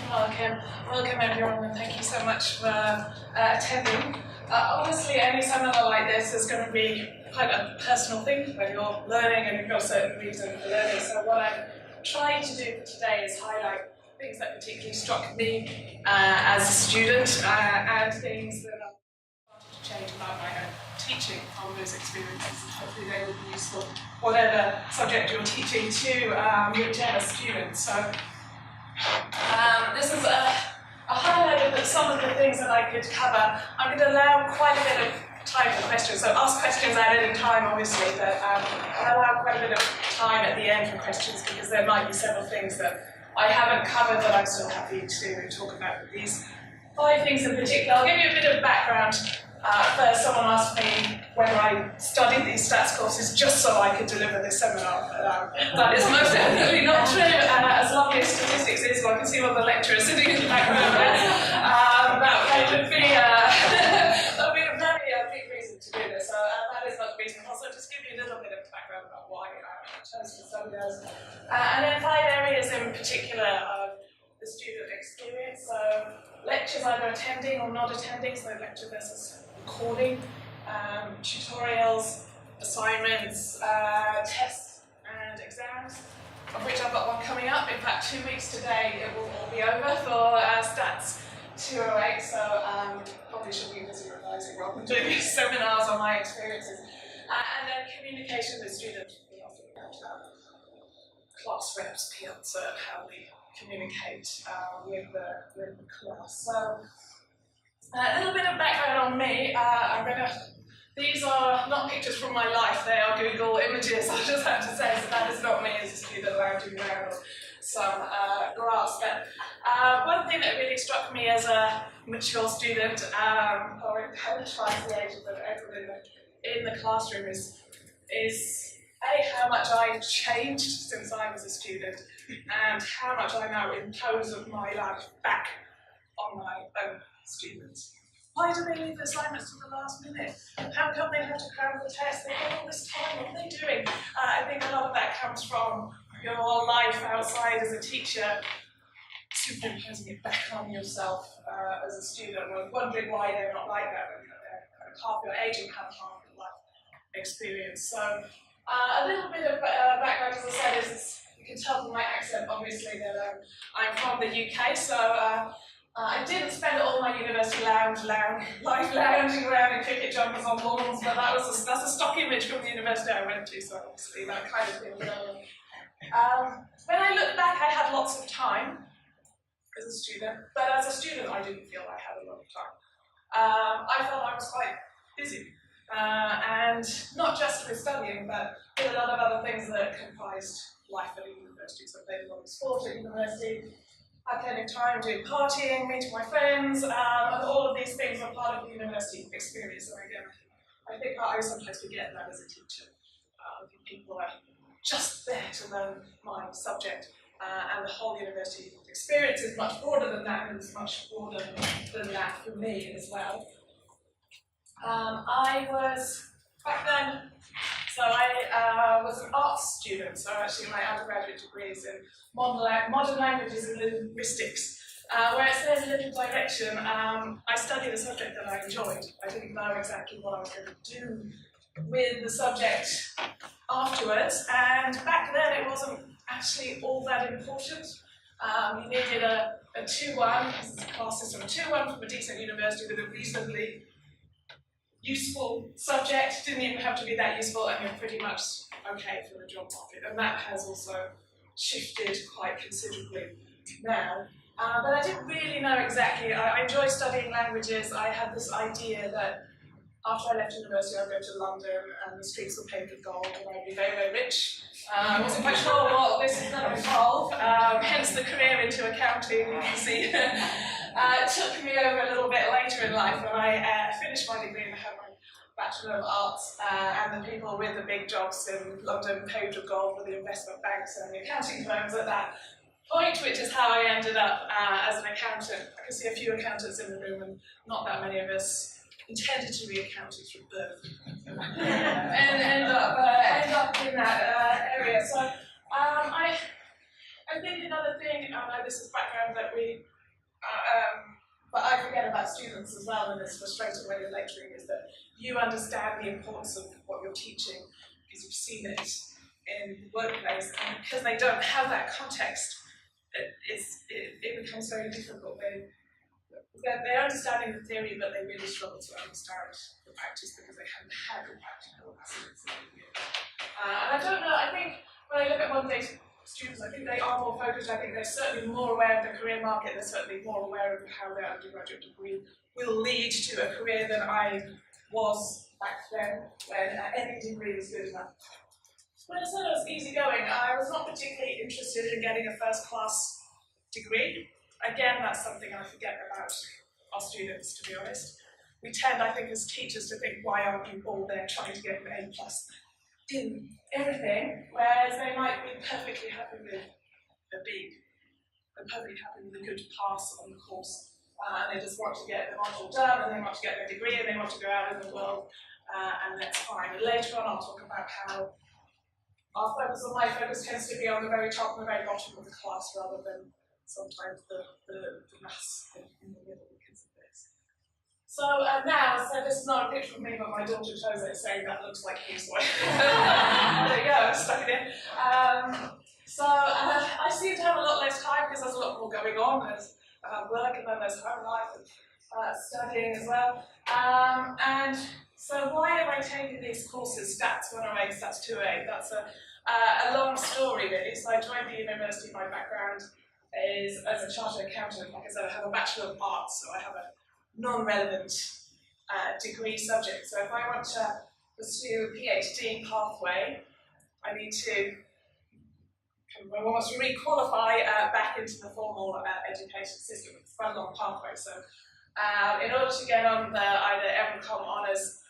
Welcome everyone, and thank you so much for attending. Obviously, any seminar like this is going to be quite a personal thing where you're learning and you've got a certain reason for learning. So what I'm trying to do for today is highlight things that particularly struck me as a student and things that I wanted to change about my own teaching from those experiences, and hopefully they will be useful whatever subject you're teaching to whichever student. So this is a highlight of some of the things that I could cover. I'm going to allow quite a bit of time for questions, so ask questions at any time obviously, but I'll allow quite a bit of time at the end for questions because there might be several things that I haven't covered that I'm still happy to talk about. But these 5 things in particular, I'll give you a bit of background. First, someone asked me whether I studied these stats courses just so I could deliver this seminar. That is most definitely not true. As lovely as statistics is, well, I can see one of the lecturers sitting in the background there. That would be a very big reason to do this. So that is not the reason. Also, just give you a little bit of background about why I chose to study those. And then 5 areas in particular of the student experience. So lectures either attending or not attending, so lecture versus recording, tutorials, assignments, tests and exams, of which I've got one coming up. In fact, 2 weeks today it will all be over for Stats 208, so probably should be busy revising rather than doing these seminars on my experiences. And then communication with students. We also about class reps, peers, how we communicate with the class. So a little bit of background on me. These are not pictures from my life, they are Google images, I just have to say, so that is not me as a student lounging around some grass. But one thing that really struck me as a mature student, or twice the age of everyone in the classroom is how much I've changed since I was a student and how much I now impose of my life back on my own students. Why do they leave the assignments to the last minute? How come they have to cram the test? They've got all this time, what are they doing? I think a lot of that comes from your life outside as a teacher, superimposing it back on yourself as a student, and wondering why they're not like that when they're half your age and have half your life experience. So a little bit of background, as I said, is you can tell from my accent, obviously, that I'm from the UK, so I didn't spend all my university life lounging around in cricket jumpers on lawns, but that's a stock image from the university I went to, so obviously that kind of thing. When I look back, I had lots of time as a student, but as a student I didn't feel I had a lot of time. I felt I was quite busy. And not just with studying, but with a lot of other things that comprised life at a university. So I played a lot of sport at university, had plenty of time doing partying, meeting my friends, and all of these things are part of the university experience. And again, I think I sometimes forget that as a teacher. I think people are just there to learn my subject, and the whole university experience is much broader than that, and it's much broader than that for me as well. I was, back then, so I was an arts student, so actually my undergraduate degree is in modern languages and linguistics, where it says little direction. I studied a subject that I enjoyed. I didn't know exactly what I was going to do with the subject afterwards, and back then it wasn't actually all that important. You needed a 2-1, this is a class system, a 2-1 from a decent university with a reasonably useful subject. Didn't even have to be that useful, and you're pretty much okay for the job market. And that has also shifted quite considerably now. But I didn't really know exactly. I enjoy studying languages. I had this idea that after I left university, I'd go to London and the streets were paved with gold and I'd be very, very rich. I wasn't quite sure what this is going to involve, hence the career into accounting. You can see it took me over a little bit later in life when I finished my degree and had my Bachelor of Arts, and the people with the big jobs in London paved with gold were the investment banks and the accounting firms at that point, which is how I ended up as an accountant. I can see a few accountants in the room and not that many of us intended to be accountants from birth and end up in that area. So I think another thing, I know this is background that we But I forget about students as well, and it's frustrating when you're lecturing, is that you understand the importance of what you're teaching because you've seen it in the workplace, and because they don't have that context, it becomes very difficult. They're understanding the theory, but they really struggle to understand the practice because they haven't had the practical aspects of it. And I don't know, I think when I look at one-day students, I think they are more focused. I think they're certainly more aware of the career market. They're certainly more aware of how their undergraduate degree will lead to a career than I was back then, when any degree was good enough. When I said I was easygoing, I was not particularly interested in getting a first-class degree. Again, that's something I forget about our students, to be honest. We tend, I think, as teachers to think, why aren't you all there trying to get an A+ in everything, whereas they might be perfectly happy with a B, and perfectly happy with a good pass on the course, and they just want to get the module done, and they want to get their degree, and they want to go out in the world, and that's fine. And later on, I'll talk about how my focus tends to be on the very top and the very bottom of the class, rather than sometimes the maths in the middle because of this. So now, so this is not a picture of me, but my daughter Jose saying that looks like you, so there you go, stuck it in. I seem to have a lot less time because there's a lot more going on. There's work, and then there's home life, and studying as well. And so why am I taking these courses, Stats 108, Stats 208? That's a long story really. So I joined the university, my background is as a chartered accountant. Like I said, I have a Bachelor of Arts, so I have a non-relevant degree subject. So if I want to pursue a PhD pathway, I need to almost re-qualify back into the formal education system. It's quite a long pathway. So in order to get on the either MCOM Honours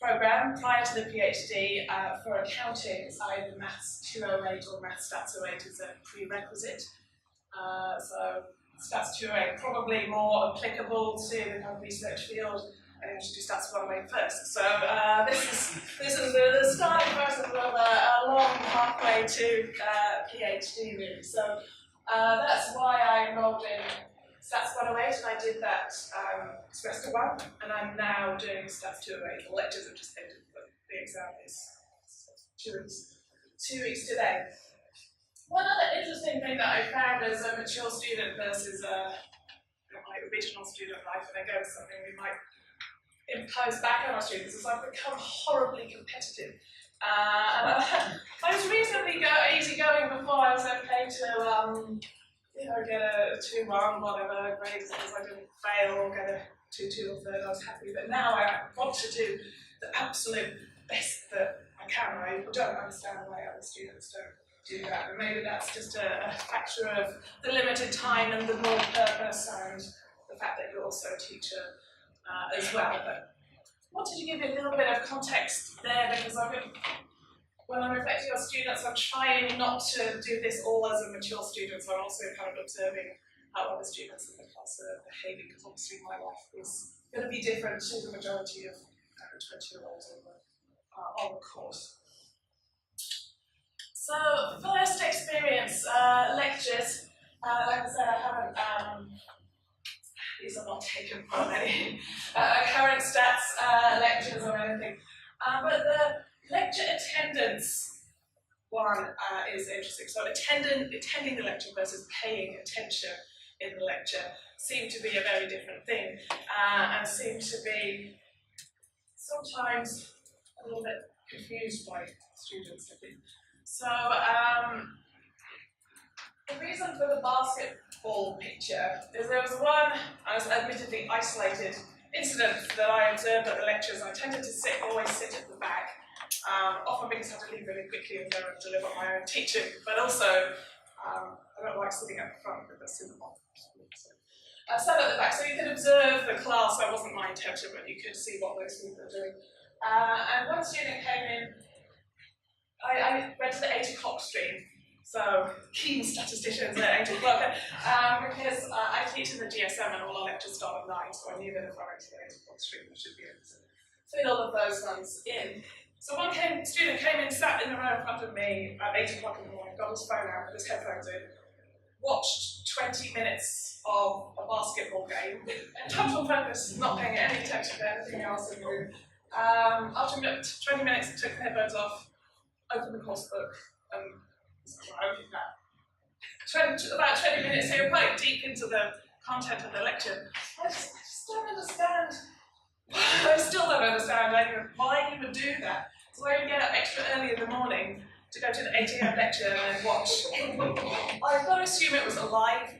program prior to the PhD for accounting, it's either Maths 208 or Maths Stats 08 is a prerequisite. So Stats 208 probably more applicable to the kind of research field, and you should do Stats 108 first. So this is the starting process of a long pathway to PhD really. So that's why I enrolled in Stats 108, and I did that semester 1, and I'm now doing Stats 208. The lectures have just ended, but the exam is 2 weeks today. One other interesting thing that I found as a mature student versus my original student life, and again something we might impose back on our students, is I've become horribly competitive. I was reasonably easygoing before. I was okay to get a 2-1, whatever grade, as long as I didn't fail or get a 2-2 or 3rd, I was happy. But now I want to do the absolute best that I can. I don't understand why other students don't do that, and maybe that's just a factor of the limited time and the more purpose and the fact that you're also a teacher as well. But I wanted to give you a little bit of context there, because when I'm reflecting on students, I'm trying not to do this all as a mature student, so I'm also kind of observing how other students in the class are behaving, because obviously my life is going to be different to the majority of 20-year-olds on the course. So, first experience, lectures. Like I said, I haven't, these are not taken from any current stats lectures or anything. But the lecture attendance one is interesting. So, attending the lecture versus paying attention in the lecture seem to be a very different thing, and seem to be sometimes a little bit confused by students, I think. So, the reason for the basketball picture is there was one, admittedly isolated incident that I observed at the lectures. I tended to always sit at the back, often because I had to leave really quickly and go and deliver my own teaching, but also I don't like sitting at the front because that's in the box. So I sat at the back, so you could observe the class. That wasn't my intention, but you could see what those people are doing. And one student came in. I went to the 8 o'clock stream, so keen statisticians at 8 o'clock, because I teach in the GSM and all our lectures start at 9, so I knew that if I went to the 8 o'clock stream, I should be able to fit all of those ones in. So one student came in, sat in the row in front of me at 8 o'clock in the morning, got his phone out, with his headphones in, watched 20 minutes of a basketball game, in total focus, not paying any attention to anything else in the room. After 20 minutes, I took the headphones off, opened the course book, and I opened that. About 20 minutes, they were quite deep into the content of the lecture. I just don't understand. I still don't understand why you would do that. So I would get up extra early in the morning to go to the 8 AM lecture and then watch. I've got to assume it was a live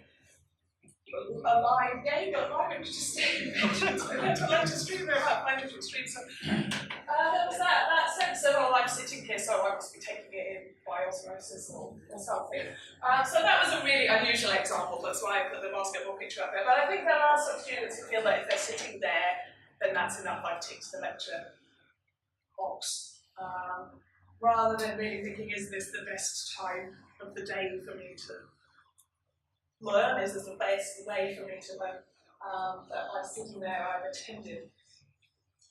game, but why would you just stay in the lecture stream? There are about 5 different streams. So there was that sense of, oh, I'm sitting here, so I must be taking it in by osmosis or something. So that was a really unusual example. That's why I put the basketball picture up there. But I think there are some students who feel that if they're sitting there, then that's enough. I've ticked the lecture box. Rather than really thinking, is this the best time of the day for me to learn? Is this the best way for me to learn? That by sitting there, I've attended.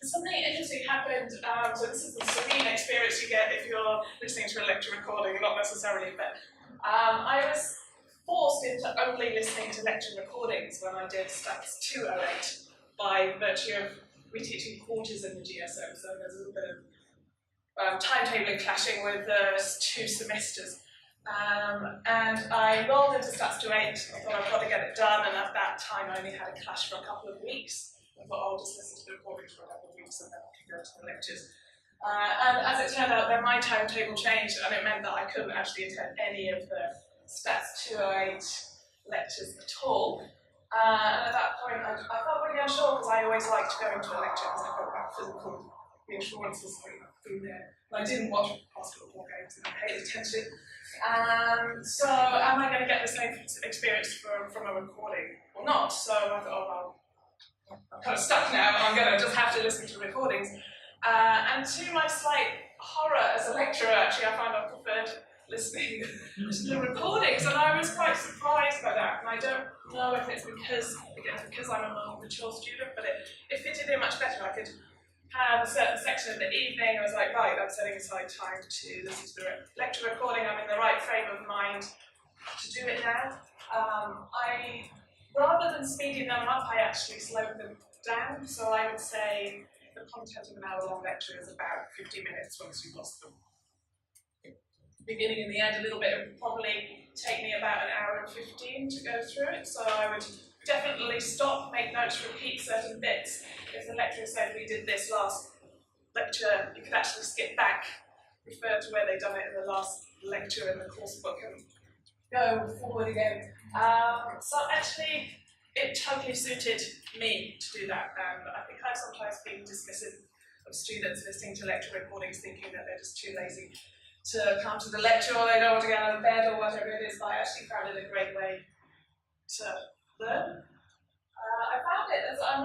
Something interesting happened. So this is the serene experience you get if you're listening to a lecture recording, not necessarily, but I was forced into only listening to lecture recordings when I did Stats 208 by virtue of reteaching quarters in the GSO. So there's a little bit of timetabling clashing with 2 semesters. And I enrolled into Stats 208, I thought I've got to get it done, and at that time I only had a clash for a couple of weeks. I thought I'll just listen to the recordings for a couple of weeks and then I can go to the lectures. And as it turned out, then my timetable changed, and it meant that I couldn't actually attend any of the Stats 208 lectures at all. And at that point I felt really unsure, because I always liked going to a lecture because I got that physical reassurances through there. I didn't watch basketball games and I paid attention. So am I going to get the same experience from a recording or not? So I thought, oh well, I'm kind of stuck now, I'm going to just have to listen to recordings. And to my slight horror as a lecturer, actually, I found I preferred listening to recordings, and I was quite surprised by that. And I don't know if it's because I'm a more mature student, but it fitted in much better. I could have a certain section of the evening, I was like, right, I'm setting aside time to listen to the lecture recording, I'm in the right frame of mind to do it now. Rather than speeding them up, I actually slowed them down, so I would say the content of an hour-long lecture is about 50 minutes once you've lost them. Beginning and the end a little bit, it would probably take me about an hour and 15 to go through it, so I would definitely stop, make notes, repeat certain bits. If the lecturer said we did this last lecture, you could actually skip back, refer to where they'd done it in the last lecture in the course book and go forward again. So actually, it totally suited me to do that. And I think I've sometimes been dismissive of students listening to lecture recordings thinking that they're just too lazy to come to the lecture, or they don't want to get out of bed or whatever it is. But I actually found it a great way to learn. I found it as I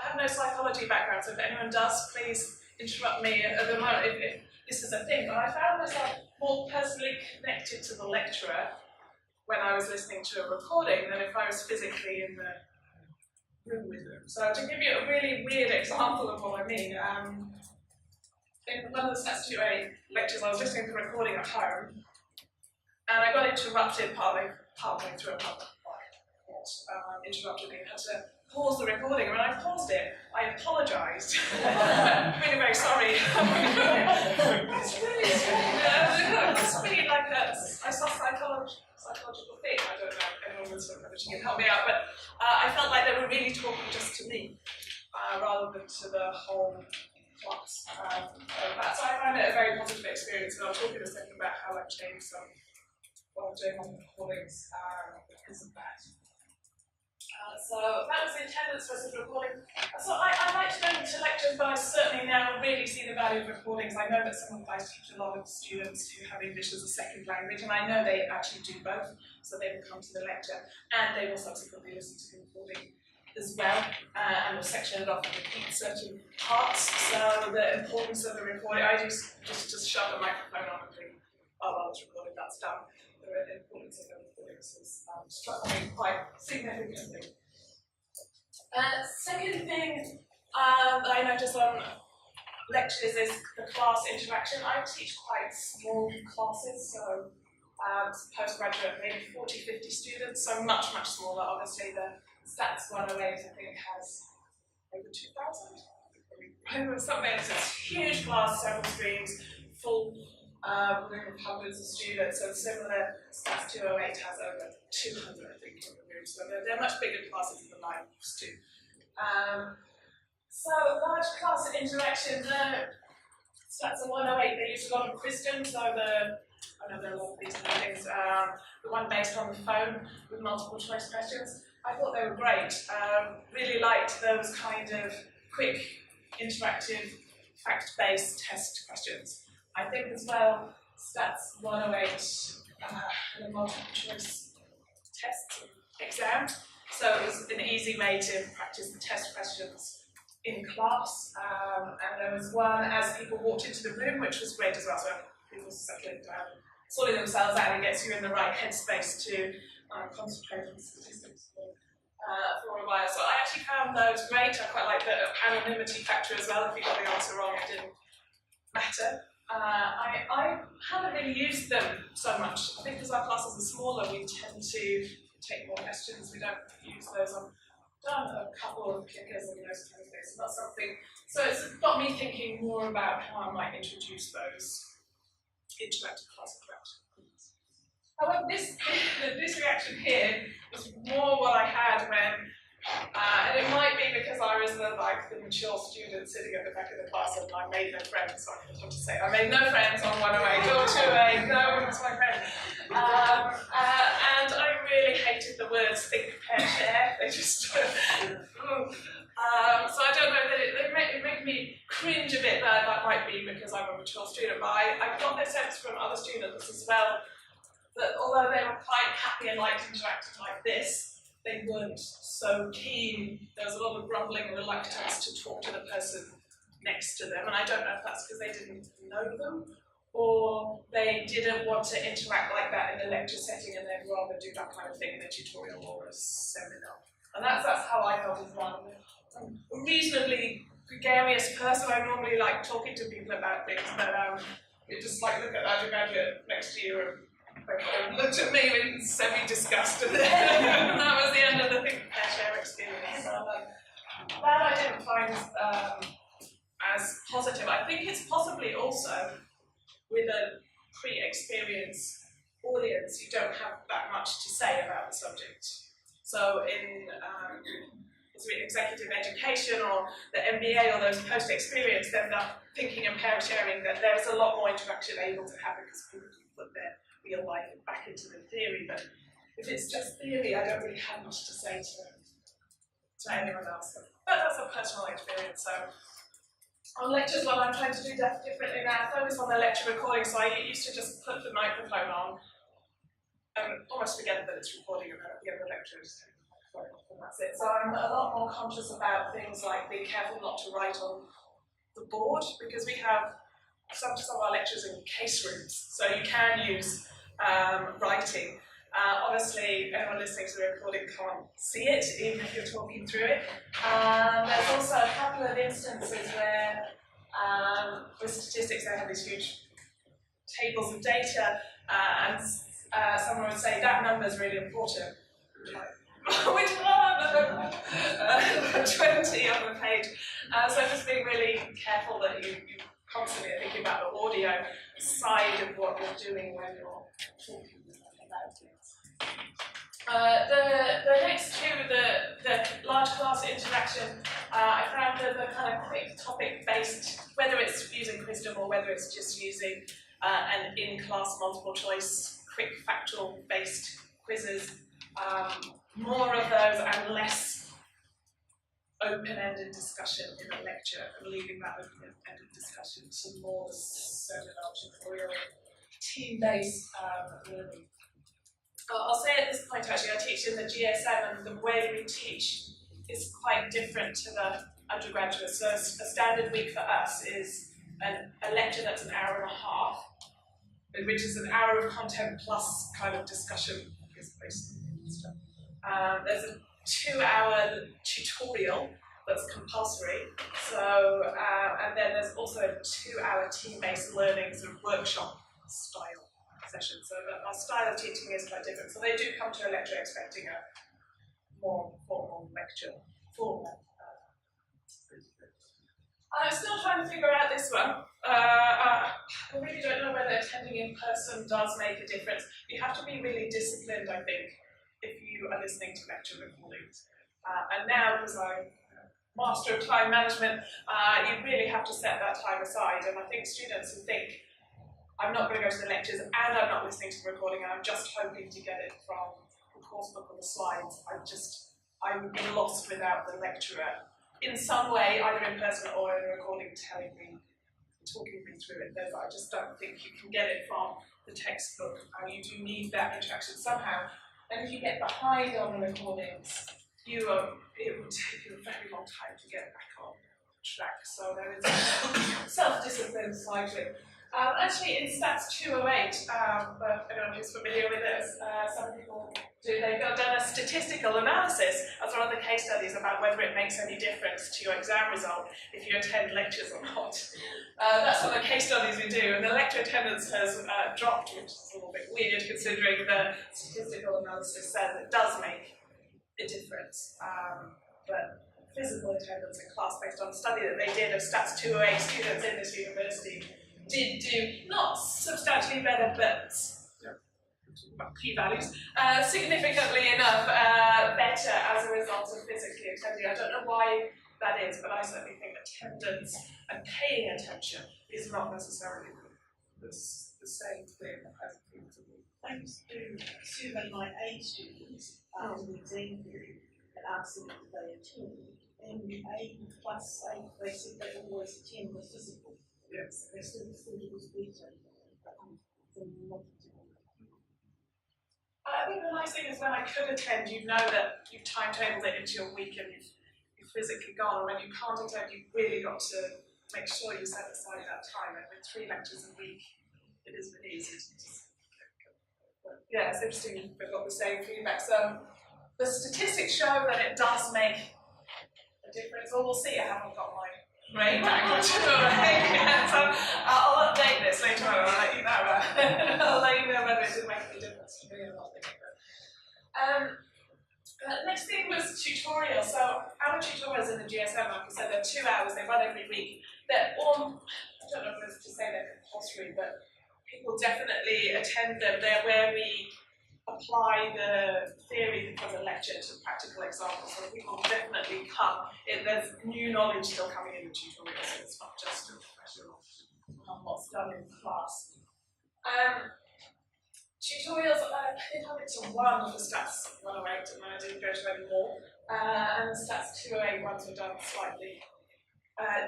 have no psychology background, so if anyone does, please interrupt me at the moment if this is a thing. But I found myself more personally connected to the lecturer when I was listening to a recording than if I was physically in the room with them. So to give you a really weird example of what I mean, in one of the Stats 208 lectures, I was listening to a recording at home, and I got interrupted partway through a public interrupted me and had to pause the recording. And when I paused it, I apologised. I'm really very sorry. It's really strange. It's really like a psychological thing. I don't know if anyone was sort of can help me out, but I felt like they were really talking just to me rather than to the whole class. So I found it a very positive experience, and I'll talk in a second about how I've changed some what I'm doing on the recordings because of that. So that was the attendance versus recording. So I like to go to lectures, but I certainly now really see the value of recordings. I know that some of I teach a lot of students who have English as a second language, and I know they actually do both. So they will come to the lecture, and they will subsequently listen to the recording as well, and will section it off and repeat certain parts. So the importance of the recording, I just shove the microphone on and think, oh well, it's recorded, that's done. The importance of the recordings has struck me quite significantly. Second thing that I noticed on lectures is the class interaction. I teach quite small classes, so postgraduate, maybe 40, 50 students, so much, much smaller. Obviously, the Stats 108, I think, has over 2,000. Something, it's a huge class, several streams, full room of hundreds of students, and similar, Stats 208 has over 200, I think, in the room, so they're much bigger classes than I used to. So, large class interaction, the Stats 108, they use a lot of wisdom, so I know there are a lot of these things, the one based on the phone with multiple choice questions, I thought they were great. Really liked those kind of quick, interactive, fact-based test questions. I think as well, Stats 108 had a multiple choice test exam, so it was an easy way to practice the test questions in class, and there was one as people walked into the room, which was great as well, so people settling down, sorting themselves out, and gets you in the right headspace to concentrate on statistics for a while. So I actually found those great. I quite like the anonymity factor as well. If you got the answer wrong, it didn't matter. I haven't really used them so much. I think because our classes are smaller, we tend to take more questions. We don't use those. I've done a couple of clickers and those kind of things. So that's something. So it's got me thinking more about how I might introduce those interactive class interactions. However, this reaction here was more what I had when, and it might be because I was the mature student sitting at the back of the class and I made no friends, so I have to say I made no friends on 108 or 2A, no one was my friend. And I really hated the words think, pair, share, they just, so I don't know that it made me cringe a bit, that might be because I'm a mature student, but I got this sense from other students as well, that although they were quite happy and liked interacting like this, they weren't so keen. There was a lot of grumbling and reluctance to talk to the person next to them, and I don't know if that's because they didn't know them, or they didn't want to interact like that in a lecture setting and they'd rather do that kind of thing in a tutorial or a seminar. And that's how I felt as well. I'm a reasonably gregarious person. I normally like talking to people about things, but you just like look at that undergraduate next to you and looked at me in semi-disgust, and that was the end of the think, pair, share experience. So, that I didn't find as positive. I think it's possibly also with a pre-experienced audience, you don't have that much to say about the subject. So in executive education or the MBA or those post-experience, they're not thinking and pair sharing that there's a lot more interaction able to happen because people can put their real life back into the theory. But if it's just theory, I don't really have much to say to anyone else. But that's a personal experience. So on lectures, what I'm trying to do differently now, focus on the lecture recording. So I used to just put the microphone on and almost forget that it's recording about the other lectures. And that's it. So I'm a lot more conscious about things like being careful not to write on the board, because we have some of our lectures in case rooms, so you can use writing. Obviously, anyone listening to the recording can't see it, even if you're talking through it. There's also a couple of instances where, with statistics, they have these huge tables of data, and someone would say, that number is really important. Which one? 20 on the page. So just being really careful that you constantly are thinking about the audio side of what you're doing when you're talking about things. The next two, the large class interaction, I found the kind of quick topic-based, whether it's using Wisdom or whether it's just using an in-class multiple choice, quick factual-based quizzes, more of those and less open-ended discussion in a lecture, and leaving that open-ended discussion to more seminar tutorial, team-based learning. I'll say at this point, actually, I teach in the GSM, and the way we teach is quite different to the undergraduate. So a standard week for us is a lecture that's an hour and a half, which is an hour of content plus kind of discussion. There's a 2-hour tutorial that's compulsory, so and then there's also a 2-hour team-based learning sort of workshop style session. So that our style of teaching is quite different. So they do come to a lecture expecting a more formal lecture format. I'm still trying to figure out this one. I really don't know whether attending in person does make a difference. You have to be really disciplined, I think, if you are listening to lecture recordings. And now, because I'm master of time management, you really have to set that time aside. And I think students who think, I'm not going to go to the lectures and I'm not listening to the recording, and I'm just hoping to get it from the course book or the slides, I would be lost without the lecturer in some way, either in person or in a recording, telling me, talking me through it. I just don't think you can get it from the textbook. You do need that interaction somehow. And if you get behind on the recordings, it will take you a very long time to get back on track. So there is a self-discipline side to it. Actually, in Stats 208, but anyone who's familiar with it, some people do, they've done a statistical analysis as one of the case studies about whether it makes any difference to your exam result if you attend lectures or not. That's one of the case studies we do, and the lecture attendance has dropped, which is a little bit weird considering the statistical analysis says it does make a difference. But physical attendance in class, based on a study that they did of Stats 208 students in this university, did do not substantially better, but p-values, significantly enough better as a result of physically attending. I don't know why that is, but I certainly think attendance and paying attention is not necessarily the same thing as it seems to be. I used to survey my A students after the exam period and ask them if they attend. And A plus A, they said they always attend the physical. Yes. They said the physical was better than not attending. I think the nice thing is when I could attend, you know that you've timetabled it into your week and you've physically gone. And when you can't attend, you've really got to make sure you set aside that time. And with 3 lectures a week, it is really easy to just. But yeah, it's interesting we've got the same feedback. So the statistics show that it does make a difference. Well, we'll see. I haven't got my grade back, so I'll update this later on. I'll let you know. I'll let you know whether it did make any difference to me or not. Next thing was tutorials. So our tutorials in the GSM, like I said, they're 2 hours. They run every week. They're all, I don't know if to say they're compulsory, but people definitely attend them. They're where we apply the theory from the lecture to practical examples. So people definitely come. There's new knowledge still coming in the tutorials, so it's not just a question of what's done in class. Tutorials, I think I went to 1 for Stats 108 and I didn't go to any more. And the Stats 208 ones were done slightly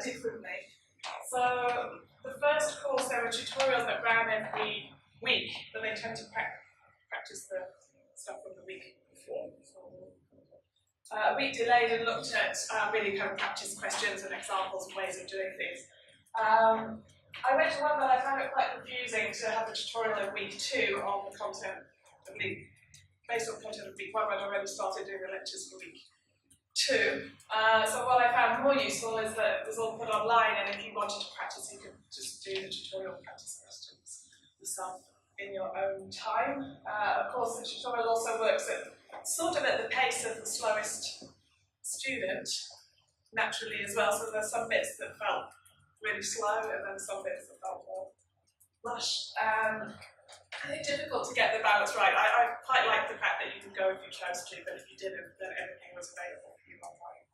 differently. So the first course, there were tutorials that ran every week, but they tend to practice the stuff from the week before. So, a week delayed and looked at really kind of practice questions and examples and ways of doing things. I went to one that I found it quite confusing to have a tutorial in week 2 on the content of week, based on content of week 1, when I already started doing the lectures for week 2. So what I found more useful is that it was all put online, and if you wanted to practice, you could just do the tutorial practice questions yourself in your own time. Of course, the tutorial also works at sort of at the pace of the slowest student, naturally as well. So there's some bits that felt really slow, and then some bits that felt more rushed. I think it's difficult to get the balance right. I quite like the fact that you could go if you chose to, but if you didn't, then everything was available for you online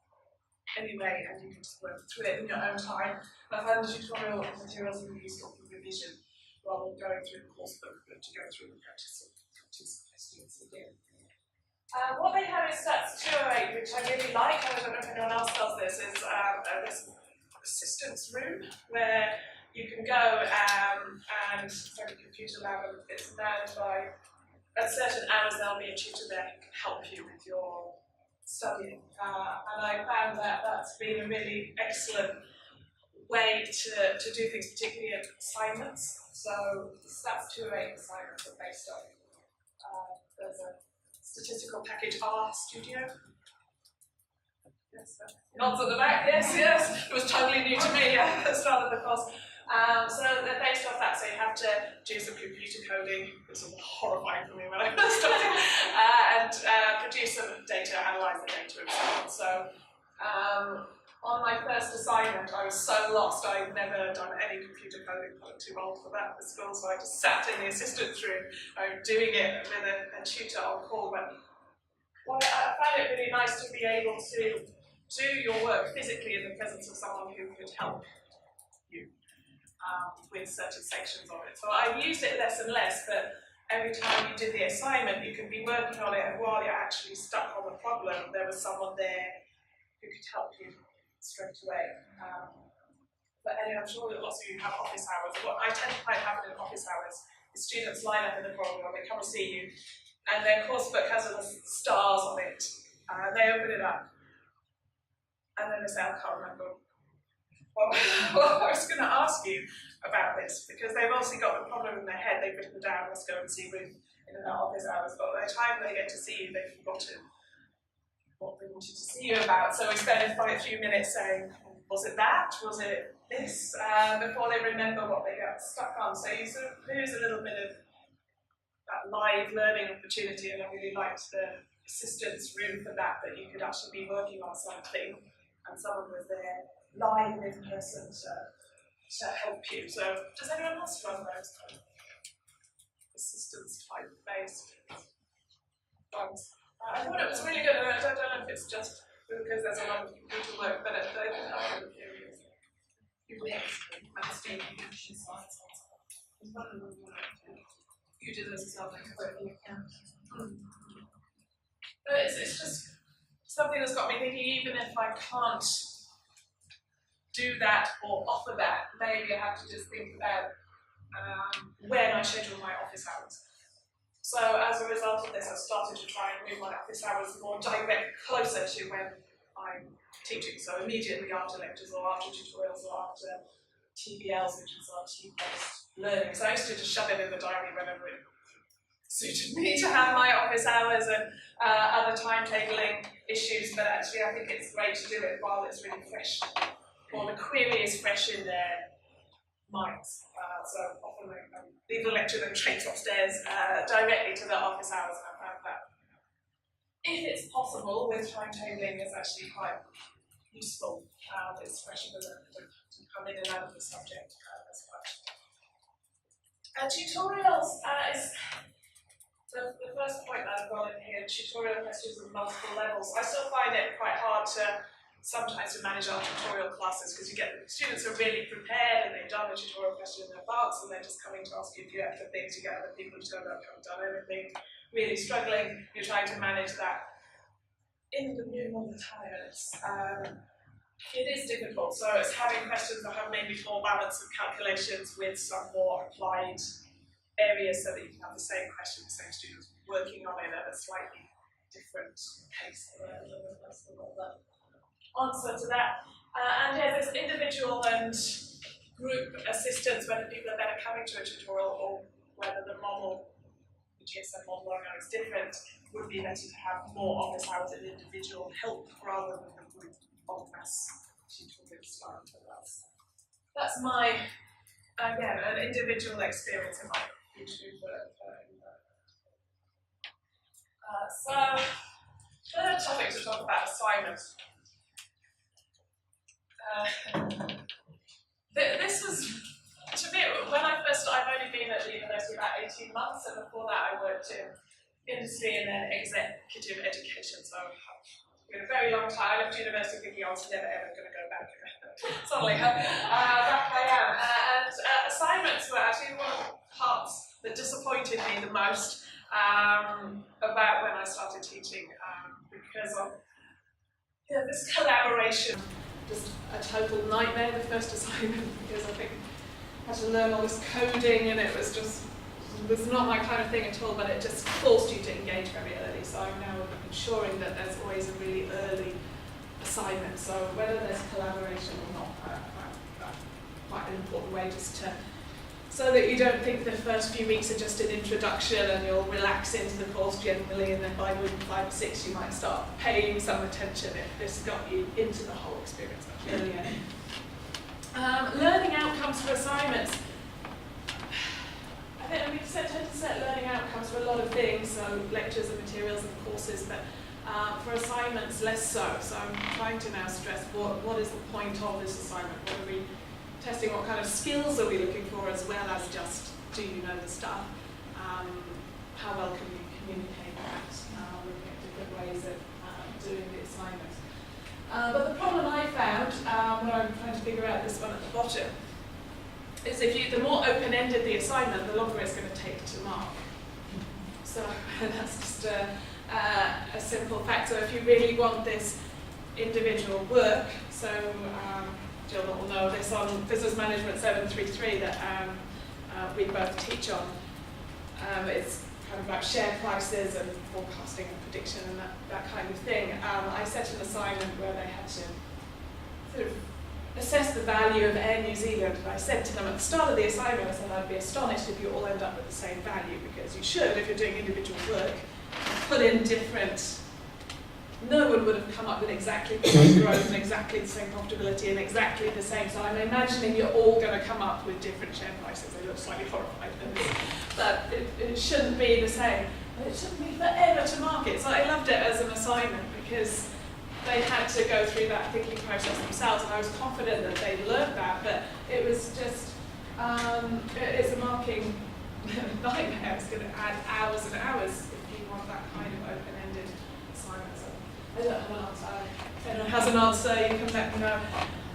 anyway, and you could just work through it in your own time. And I find the tutorial materials really useful for revision, rather than going through the course book, but to go through the practice questions again. What they have is Stats 208, which I really like, and I don't know if anyone else does this, is this assistance room where you can go and from a computer lab, and it's manned by, at certain hours there'll be a tutor there who can help you with your studying. And I found that that's been a really excellent way to do things, particularly in assignments. So the Stats 208 assignments are based on, there's a statistical package R Studio. Yes, nods at the back, yes. It was totally new to me at the start of the course. So they're based off that, so you have to do some computer coding. This was horrifying for me when I first started, and produce some data, analyse the data and so on. So on my first assignment, I was so lost, I'd never done any computer coding. I was too old for that at school, so I just sat in the assistant's room, doing it with a tutor on call. But I found it really nice to be able to do your work physically in the presence of someone who could help you with certain sections of it. So I used it less and less, but every time you did the assignment, you could be working on it, and while you're actually stuck on the problem, there was someone there who could help you straight away. But anyway, I'm sure that lots of you have office hours. What I tend to find happen in office hours is students line up in the corridor, they come and see you, and their course book has all the stars on it, and they open it up, and then they say, I can't remember what I was going to ask you about this, because they've obviously got the problem in their head, they've written it down, let's go and see Ruth in our office hours, but by the time they get to see you, they've forgotten what they wanted to see you about. So we spend quite a few minutes saying, was it that? Was it this? Before they remember what they got stuck on. So you sort of lose a little bit of that live learning opportunity, and I really liked the assistance room for that you could actually be working on something and someone was there live in person to help you. So does anyone else run those kind of assistance type based ones? I thought it was really good, and I don't know if it's just because there's a lot of computer work, but they can help in the areas. You do those as well, like working account. But it's just something that's got me thinking, even if I can't do that or offer that, maybe I have to just think about when I schedule my office hours. So as a result of this, I've started to try and move my office hours more direct, closer to when I'm teaching. So immediately after lectures or after tutorials or after TBLs, which is our team-based learning. So I used to just shove it in the diary whenever it suited me to have my office hours and other timetabling issues, but actually I think it's great to do it while it's really fresh, or the query is fresh in their minds. So often I leave the lecture and traipse upstairs directly to the office hours, and I found that if it's possible with timetabling, it's actually quite useful. It's fresh for them to come in and out of the subject as much. Tutorials is the first point that I've got in here, tutorial questions of multiple levels. I still find it quite hard to sometimes to manage our tutorial classes, because you get the students are really prepared and they've done the tutorial question in advance and they're just coming to ask you a few extra things. You get other people who turn up, haven't done anything, really struggling. You're trying to manage that in the room all the time, and it is difficult. So it's having questions that have maybe more balance of calculations with some more applied areas, so that you can have the same question, the same students working on it at a slightly different pace. Answer to that. And yeah, there's individual and group assistance, whether people are better coming to a tutorial or whether the model, the GSM model I know is different, would be better to have more office hours and individual help rather than a group of mass tutorials. That's my, again, an individual experience in my YouTube work. So, third topic to talk about, assignments. This was, to me, when I first started, I've only been at the university about 18 months, and before that I worked in industry and then executive education, so it's been a very long time. I left university thinking I was never ever going to go back. Suddenly, back I am. And assignments were actually one of the parts that disappointed me the most about when I started teaching, because of this collaboration. Just a total nightmare, the first assignment, because I think I had to learn all this coding, and it was not my kind of thing at all, but it just forced you to engage very early. So I'm now ensuring that there's always a really early assignment. So whether there's collaboration or not, quite an important way just to, so that you don't think the first few weeks are just an introduction and you'll relax into the course generally, and then by week 5 or 6 you might start paying some attention if this got you into the whole experience much earlier. Learning outcomes for for assignments, I think we tend to set learning outcomes for a lot of things, so lectures and materials and courses, but for assignments less so. So I'm trying to now stress what is the point of this assignment? What are we testing? What kind of skills are we looking for, as well as just do you know the stuff? How well can you communicate that? Looking at different ways of doing the assignment. But the problem I found, when I'm trying to figure out this one at the bottom, is the more open-ended the assignment, the longer it's going to take to mark. So that's just a simple fact. So if you really want this individual work, so Jill will know this on Business Management 733 that we both teach on. It's kind of about share prices and forecasting and prediction and that kind of thing. I set an assignment where they had to sort of assess the value of Air New Zealand, and I said to them at the start of the assignment, I said I'd be astonished if you all end up with the same value, because you should, if you're doing individual work, put in different. No one would have come up with exactly the same growth and exactly the same profitability and exactly the same. So I'm imagining you're all going to come up with different share prices. They look slightly horrified, but it shouldn't be the same. And it shouldn't be forever to market. So I loved it as an assignment because they had to go through that thinking process themselves, and I was confident that they'd learned that. But it was just, it's a marking nightmare. It's going to add hours and hours if you want that kind of open-ended assignment. So I don't have an answer. If anyone has an answer, you can let me know.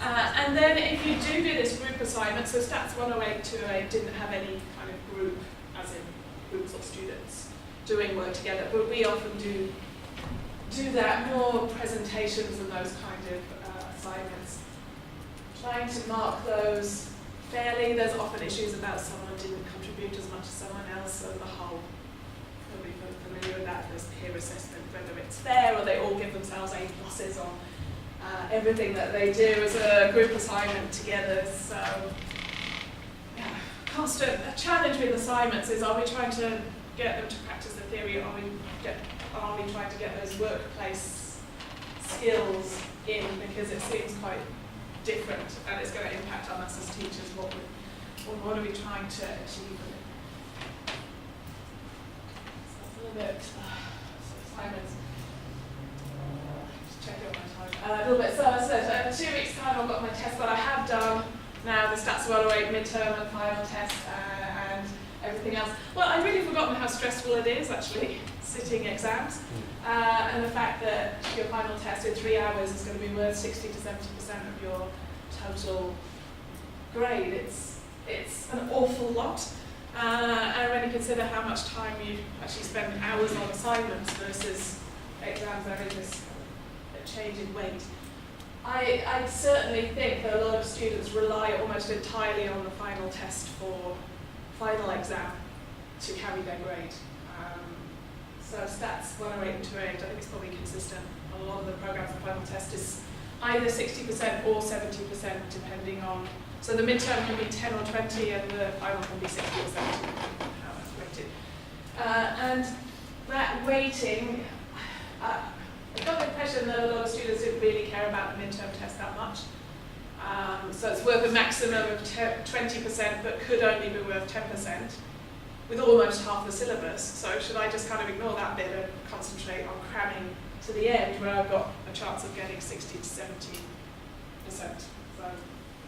And then if you do this group assignment, so Stats 108, 208 didn't have any kind of group, as in groups of students doing work together, but we often do that, more presentations and those kind of assignments. Trying to mark those fairly. There's often issues about someone didn't contribute as much as someone else, so the whole, probably familiar with that, there's peer assessment, whether it's fair or they all give themselves A+ on everything that they do as a group assignment together. So, yeah, constant challenge with assignments is, are we trying to get them to practice the theory, or are we trying to get those workplace skills in, because it seems quite different and it's going to impact on us as teachers. What are we trying to achieve with it? So that's a little bit assignments. Just check it on my time. A little bit. So I said 2 weeks time I've got my test, but I have done now the Stats 108 midterm and final test and everything else. Well, I've really forgotten how stressful it is actually, sitting exams, and the fact that your final test in 3 hours is going to be worth 60 to 70% of your total grade. It's an awful lot, and when you consider how much time you actually spend hours on assignments versus exams, there is this change in weight. I certainly think that a lot of students rely almost entirely on the final test for final exam to carry their grade. So Stats 108 and 208, I think it's probably consistent. A lot of the programs and final test is either 60% or 70%, depending on. So the midterm can be 10 or 20, and the final can be 60 or 70, how that's weighted. And that weighting, I got the impression that a lot of students didn't really care about the midterm test that much. So it's worth a maximum of 20%, but could only be worth 10%, with almost half the syllabus. So should I just kind of ignore that bit and concentrate on cramming to the end, where I've got a chance of getting 60 to 70%? So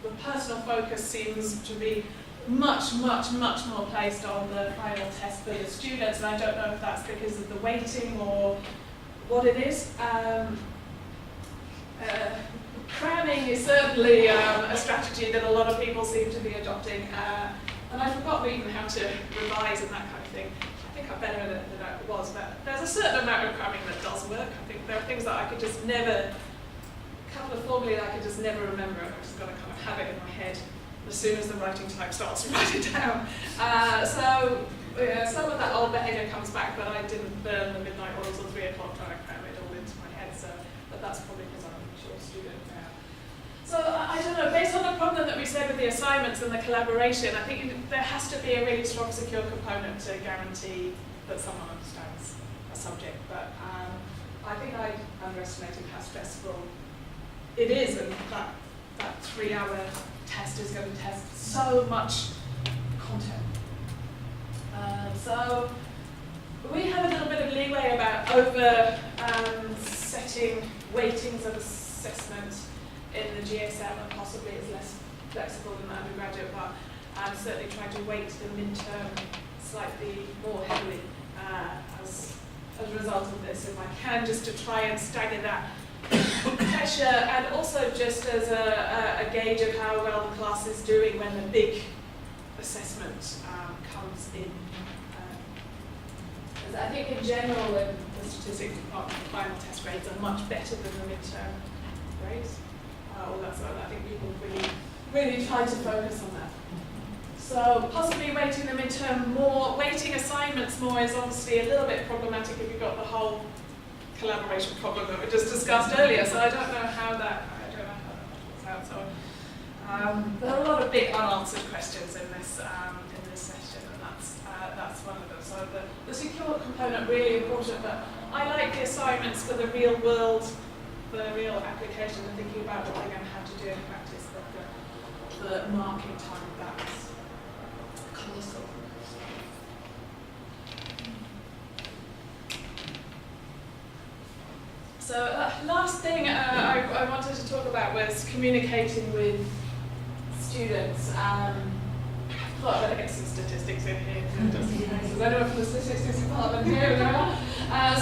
the personal focus seems to be much more placed on the final test for the students, and I don't know if that's because of the weighting or what it is. Cramming is certainly a strategy that a lot of people seem to be adopting, and I've forgotten even how to revise and that kind of thing. I think I'm better than I was, but there's a certain amount of cramming that does work. I think there are things that I could just never, a couple of formulae that I could just never remember, and I've just got to kind of have it in my head as soon as the writing time starts to write it down. So some of that old behaviour comes back, but I didn't burn the midnight oils or 3 o'clock trying to cram it all into my head, but that's probably because I'm a short student now. So I don't know, based on the problem that we said with the assignments and the collaboration, I think there has to be a really strong secure component to guarantee that someone understands a subject. But I think I underestimated how stressful it is, and that 3-hour test test is going to test so much content. So we have a little bit of leeway about over setting weightings of assessment in the GSM, and possibly it's less flexible than the undergraduate part. I'm certainly trying to weight the midterm slightly more heavily as a result of this, if I can, just to try and stagger that pressure, and also just as a gauge of how well the class is doing when the big assessment comes in. I think in general the statistics department final test grades are much better than the midterm grades. I think people really try to focus on that. So possibly weighting the midterm more, weighting assignments more is obviously a little bit problematic if you've got the whole collaboration problem that we just discussed earlier. So I don't know how that works out. So there are a lot of big unanswered questions in this session, and that's one of them. So the secure component really important, but I like the assignments for the real world, the real application, and thinking about what they're going to have to do in practice. But the marking time of that is colossal. So last thing I wanted to talk about was communicating with students. I thought I'd better get some statistics in here, because I know from the statistics department here.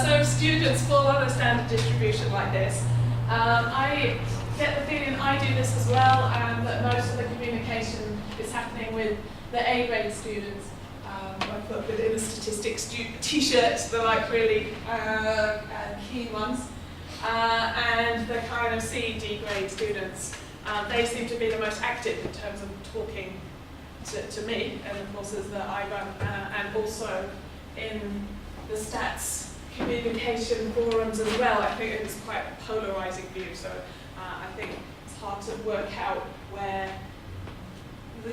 So students fall on a standard distribution like this. I get the feeling I do this as well, and that most of the communication is happening with the A grade students. I put within the statistics t-shirts, the like really key ones, and the kind of C, D grade students. They seem to be the most active in terms of talking to me and the courses that I run, and also in the stats communication forums as well. I think it's quite a polarising view, so I think it's hard to work out where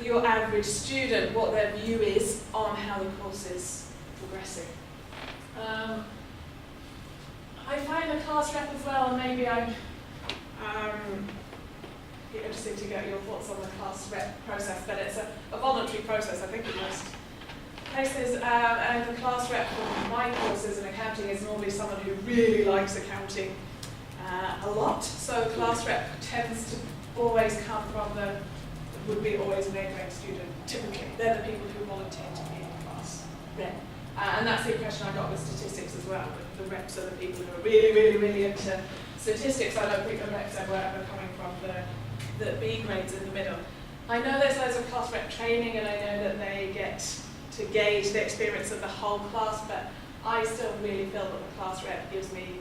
your average student, what their view is on how the course is progressing. I find a class rep as well, and maybe I'm interested to get your thoughts on the class rep process, but it's a voluntary process, I think, in most places, and the class rep for my courses in accounting is normally someone who really likes accounting a lot, so class rep tends to always come from would be always an A-grade student, typically. They're the people who volunteer to be in the class rep. And that's the impression I got with statistics as well. The reps are the people who are really into statistics. I don't think the reps ever coming from the B grades in the middle. I know there's loads of class rep training, and I know that they get to gauge the experience of the whole class, but I still really feel that the class rep gives me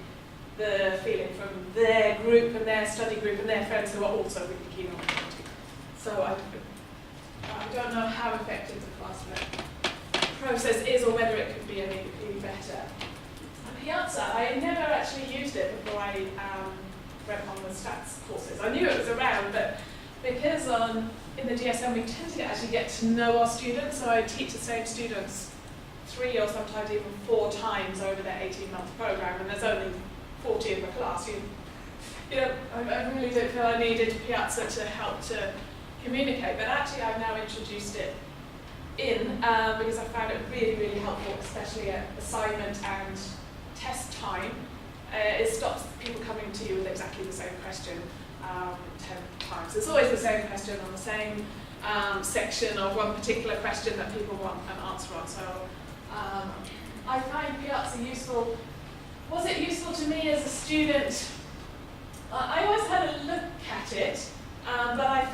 the feeling from their group and their study group and their friends who are also really keen on accounting. So I don't know how effective the class rep process is, or whether it could be any better. Piazza, I never actually used it before I went on the stats courses. I knew it was around, but because in the GSM we tend to actually get to know our students, so I teach the same students 3 or sometimes even 4 times over their 18-month program, and there's only 40 in the class. I really don't feel I needed Piazza to help to communicate, but actually I've now introduced it in because I found it really helpful, especially at assignment and test time. It stops people coming to you with exactly the same question 10 times. It's always the same question on the same section of one particular question that people want an answer on. So I find Piazza useful. Was it useful to me as a student? I always had a look at it, but I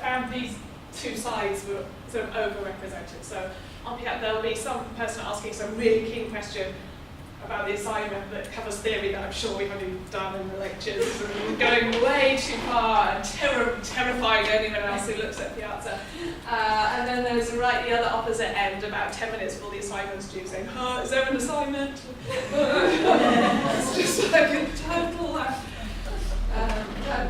found these two sides were sort of overrepresented. So on Piazza there'll be some person asking some really keen question about the assignment that covers theory that I'm sure we've already done in the lectures, and going way too far and terrifying anyone else who looks at Piazza. And then there's right the other opposite end, about 10 minutes before the assignment's due, saying, "Oh, is there an assignment?" It's just like a total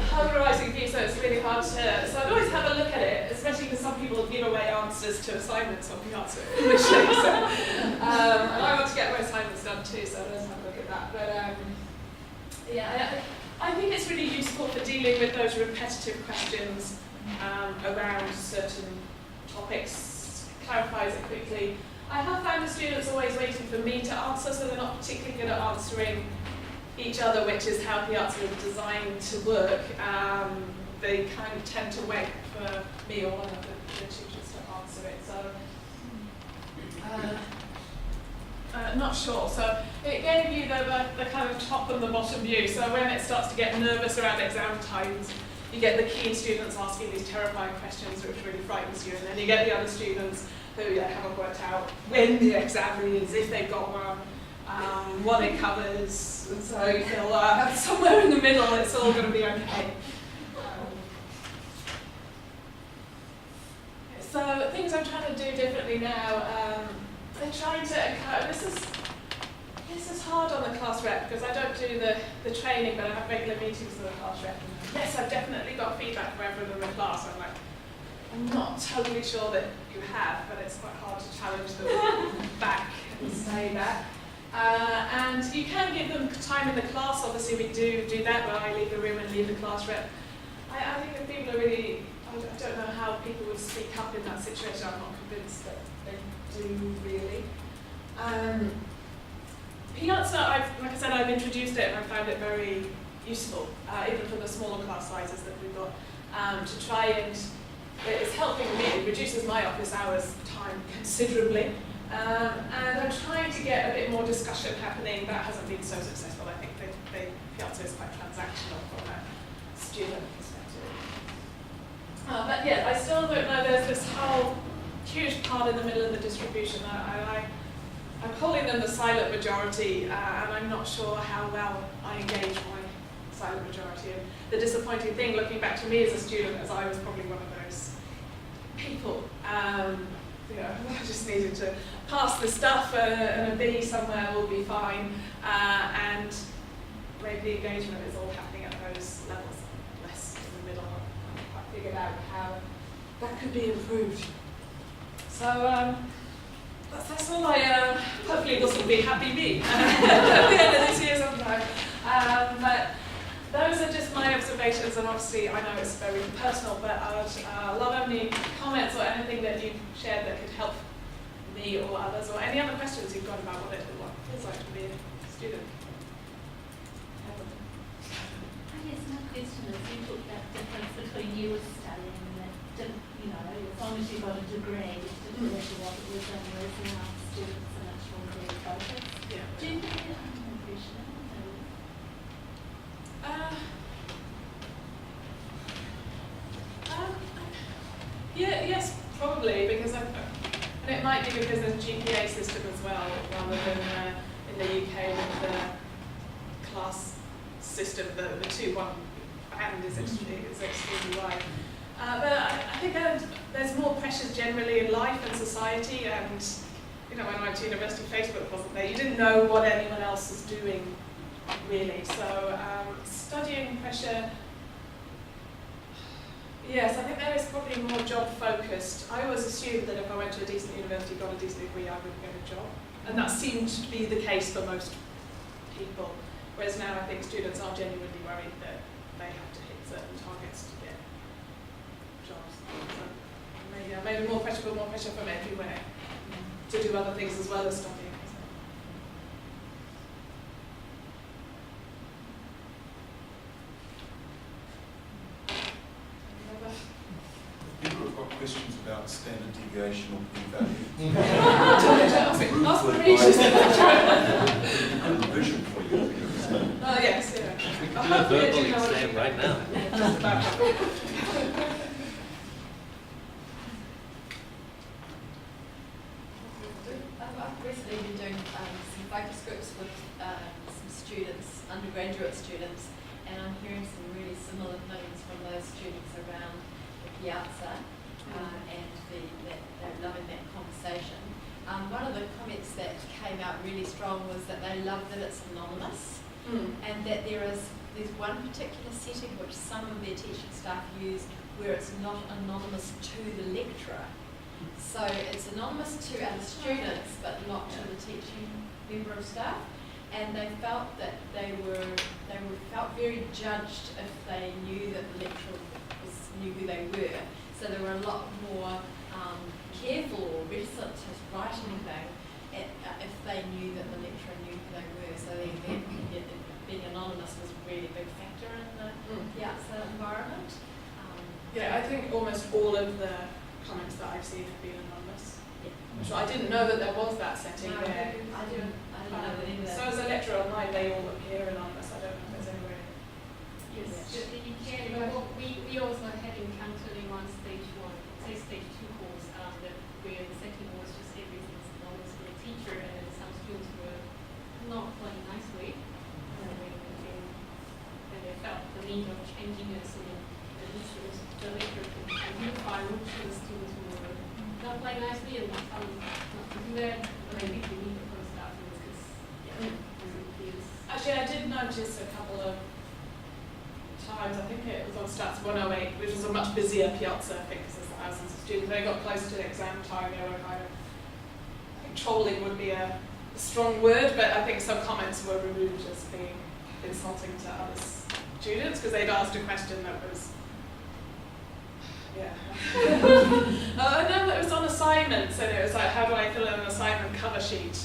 polarising view, so it's really hard to. So I'd always have a look at it, especially because some people give away answers to assignments on Piazza. And I want to get my assignments done too, so I'd always have a look at that. But yeah, I think it's really useful for dealing with those repetitive questions around certain topics, clarifies it quickly. I have found the students always waiting for me to answer, so they're not particularly good at answering each other, which is how the answer is designed to work. They kind of tend to wait for me or one of the tutors to answer it. So, not sure. So it gave you the kind of top and the bottom view. So when it starts to get nervous around exam times, you get the keen students asking these terrifying questions, which really frightens you, and then you get the other students who haven't worked out when the exam is, if they've got one, what it covers, and so you feel somewhere in the middle it's all going to be okay. So things I'm trying to do differently now, I'm trying to encourage, this is hard on the class rep because I don't do the training, but I have regular meetings with the class rep. And yes, I've definitely got feedback from everyone in the class. I'm not totally sure that you have, but it's quite hard to challenge them back and say that. And you can give them time in the class. Obviously, we do that where I leave the room and leave the class rep. I think if people are really, I don't know how people would speak up in that situation. I'm not convinced that they do really. Peanuts, like I said, I've introduced it and I found it very useful, even for the smaller class sizes that we've got, to try and, it's helping me, it reduces my office hours time considerably, and I'm trying to get a bit more discussion happening. That hasn't been so successful. I think Piazza is quite transactional from a student perspective. But yeah, I still don't know, there's this whole huge part in the middle of the distribution. I'm calling them the silent majority, and I'm not sure how well I engage my silent majority. And the disappointing thing, looking back to me as a student, as I was probably one of those people. I just needed to pass the stuff, and a B somewhere will be fine. And maybe the engagement is all happening at those levels, less in the middle. I haven't quite figured out how that could be improved. So that's all I, hopefully this will be happy me at the end of this year sometime. But those are just my observations, and obviously I know it's very personal, but I'd love any comments or anything that you've shared that could help me or others, or any other questions you've got about what it feels like to be a student. I guess my question is, you talked about the difference between you were studying and that, as long as you got a degree, it didn't matter what it was done, whereas now students are much more very focused. Yeah. Do you think that I'm impressionable? Yes, probably, because and it might be because there's a GPA system as well, rather than in the UK with the class system, the 2-1 band is extremely wide. But I think there's more pressures generally in life and society, and when I went to university, Facebook wasn't there. You didn't know what anyone else was doing, really. So studying pressure, yes, I think there is probably more job focused. I always assumed that if I went to a decent university, got a decent degree, I would get a job, and that seemed to be the case for most people. Whereas now I think students are genuinely worried that they have to hit certain targets to get jobs. So maybe more pressure from everywhere to do other things as well as studying. People have got questions about standard deviation or p-value. Ask the research. Good vision for you. Oh yes, yeah. We can do a verbal exam right now. Just about. I've recently been doing some focus groups with some students, undergraduate students, and I'm hearing some really similar things from those students around the piazza, and they're loving that conversation. One of the comments that came out really strong was that they love that it's anonymous, and that there's one particular setting which some of their teaching staff use where it's not anonymous to the lecturer. So it's anonymous to other students, but not to the teaching member of staff. And they felt that they felt very judged if they knew that the lecturer knew who they were. So they were a lot more careful or reticent to write anything if they knew that the lecturer knew who they were. So being anonymous was a really big factor in the outside environment. Yeah, I think almost all of the comments that I've seen have been anonymous. Yeah. So I didn't know that there was that setting No, there. I didn't know that either. So as a lecturer online, they all appear anonymous. I don't know if there's anywhere. Yes, Yes. you can, but what we also had encountered in one stage 1, say stage 2 course, where the setting was just everything's anonymous for the teacher, and then some students were not playing nicely, and they felt the need of changing it so that the lecturer could unify which of the students who were not playing nicely and some not to do that. But I think we need to post afterwards because Actually, I did notice a couple of times, I think it was on Stats 108, which was a much busier piazza, I think, because there's thousands of students. They got close to the exam time, they were kind of, I think trolling would be a strong word, but I think some comments were removed as being insulting to other students, because they'd asked a question that was, no, it was on assignments, and it was like, how do I fill in an assignment cover sheet?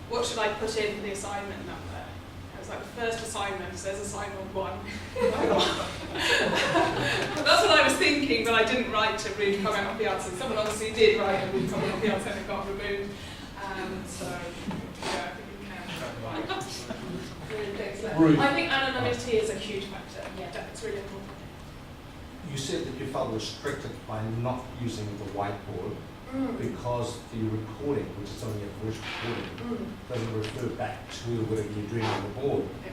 What should I put in for the assignment number? It was like the first assignment says assignment 1. That's what I was thinking, but I didn't write to read comment on the answer. Someone obviously did write a read comment on the answer and it got removed. So, yeah, I think you can. Ruth. I think anonymity is a huge factor. Yeah, it's really important. You said that you felt restricted by not using the whiteboard because the recording, which is only a voice recording, doesn't refer back to whatever you're doing on the board. Yeah.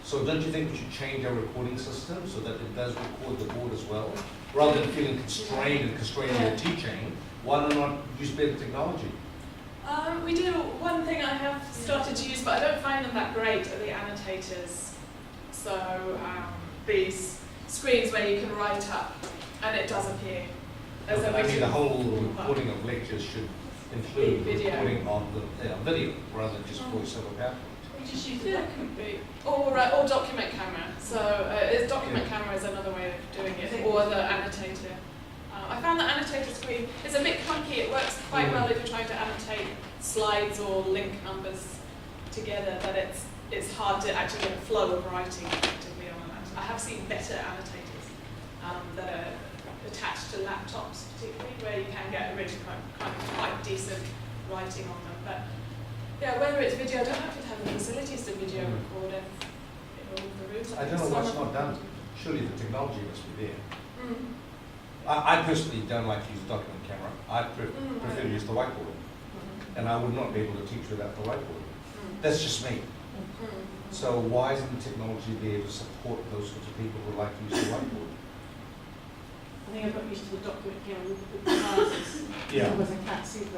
So don't you think we should change our recording system so that it does record the board as well? Rather than feeling constrained and constraining your teaching, why not use better technology? We do. One thing I have started to use, but I don't find them that great, are the annotators. So these screens where you can write up and it does appear. As a I mean, the visual. whole recording of lectures should include Video. recording of the video rather than just voice over PowerPoint. We just use the Yeah, document. could be. Or document camera. So document camera is another way of doing it, or the annotator. I found the annotator screen is a bit clunky. It works quite well if you're trying to annotate slides or link numbers together, but it's hard to actually get a flow of writing effectively on that. I have seen better annotators that are attached to laptops, particularly, where you can get a really kind of quite decent writing on them. But yeah, whether it's video, I don't know if it has the facilities to video record it in all of the rooms. I don't know why it's not done. Surely the technology must be there. Mm. I personally don't like to use the document camera. I prefer to use the whiteboard. And I would not be able to teach without the whiteboard. That's just me. So why isn't the technology there to support those sorts of people who like to use the whiteboard? I think I got used to the document camera with the glasses. Yeah. Otherwise I can't see the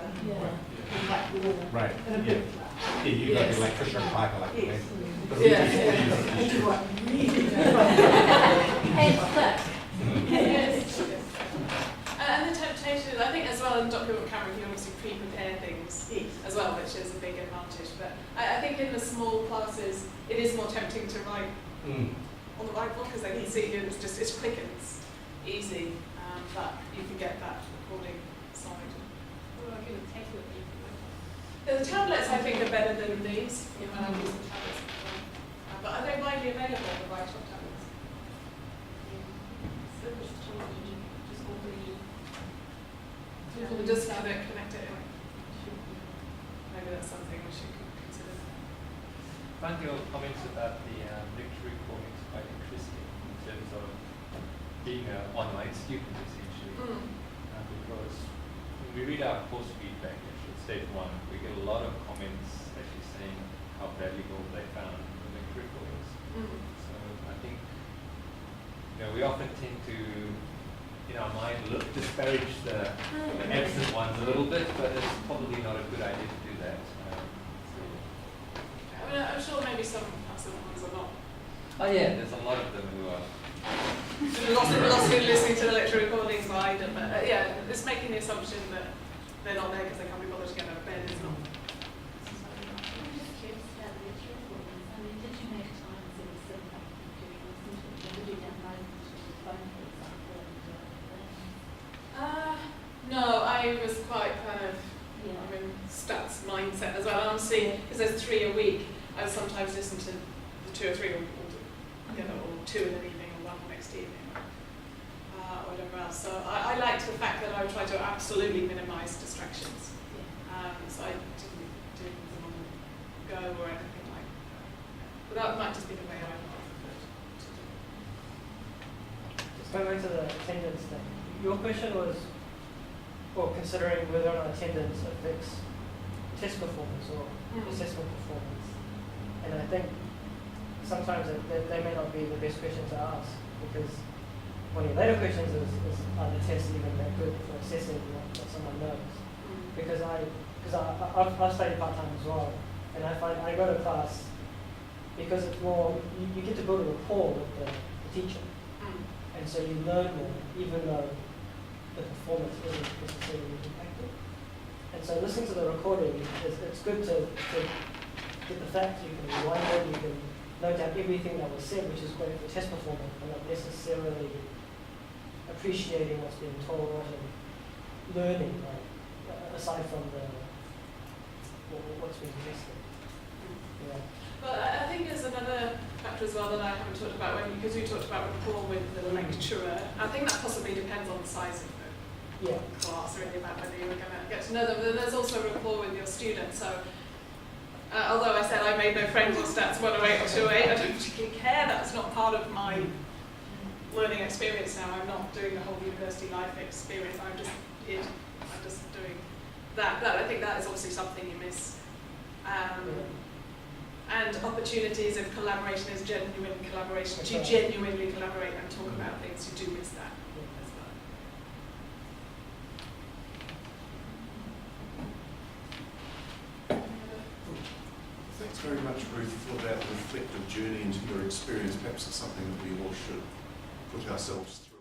black wall. Right. And a Yeah. bit flat. Yeah, you got the electrician Parker like me. Yes. But Thank you, what really And click. And the temptation, I think as well in document camera you can obviously pre-prepare things Yes. as well, which is a big advantage. But I think in the small classes it is more tempting to write on the whiteboard because they can see you. It's quick and it's easy, but you can get that recording side. Or I can take with you. The tablets I think are better than these. You know, I use the tablets. But are they widely available, the write-up tablets? So just trying to just open the We'll just connect it in. Maybe that's something we should consider. I find your comments about the lecture recordings quite interesting in terms of being an online student essentially. Because when we read our course feedback at stage 1, we get a lot of comments actually saying how valuable they found the lecture recordings. So I think we often tend to, in our mind, disparage the absent ones a little bit, but it's probably not a good idea to do that. I mean, I'm sure maybe some absent ones are not. Oh yeah, there's a lot of them who are. Lost in listening to the lecture recordings by them, but yeah, it's making the assumption that they're not there because they can't be bothered to get out of bed, isn't it? I'm just curious about the lecture recordings. I mean, did you make times that were set up for doing listen to it? Did you download it to your phone, for example? And I was quite kind of, Yeah. I'm in stats mindset as well, and I'm seeing, because there's 3 a week, I sometimes listen to the 2 or 3 all together, or 2 in the evening and 1 the next evening, or whatever else. So I liked the fact that I would try to absolutely minimise distractions. So I didn't do them on the go or anything like that. But that might just be the way I preferred to do it. Just going back to the attendance thing, your question was, well, considering whether or not attendance affects test performance or assessment performance. And I think sometimes they may not be the best question to ask, because one of your later questions is are the tests even that good for assessing what someone knows? Because I've studied part-time as well, and I find I go to class because it's more, you get to build a rapport with the teacher, and so you learn more, even though the performance isn't necessarily impacted. And so listening to the recording, it's good to get the facts, you can rewind it, you can note down everything that was said, which is great for test performance, but not necessarily appreciating what's being told or learning, like, aside from what's being tested. Yeah. But I think there's another factor as well that I haven't talked about, because we talked about rapport with the lecturer. I think that possibly depends on the size of the class, really, about whether you were going to get to know them. But then there's also rapport with your students. So although I said I made no friends with stats 108 or 208, I don't particularly care. That's not part of my learning experience now. I'm not doing the whole university life experience. I'm just doing that. I think that is obviously something you miss. And opportunities of collaboration is genuine collaboration. To genuinely collaborate and talk about things, you do miss that as well. Thanks very much, Ruth, for that reflective journey into your experience. Perhaps it's something that we all should put ourselves through.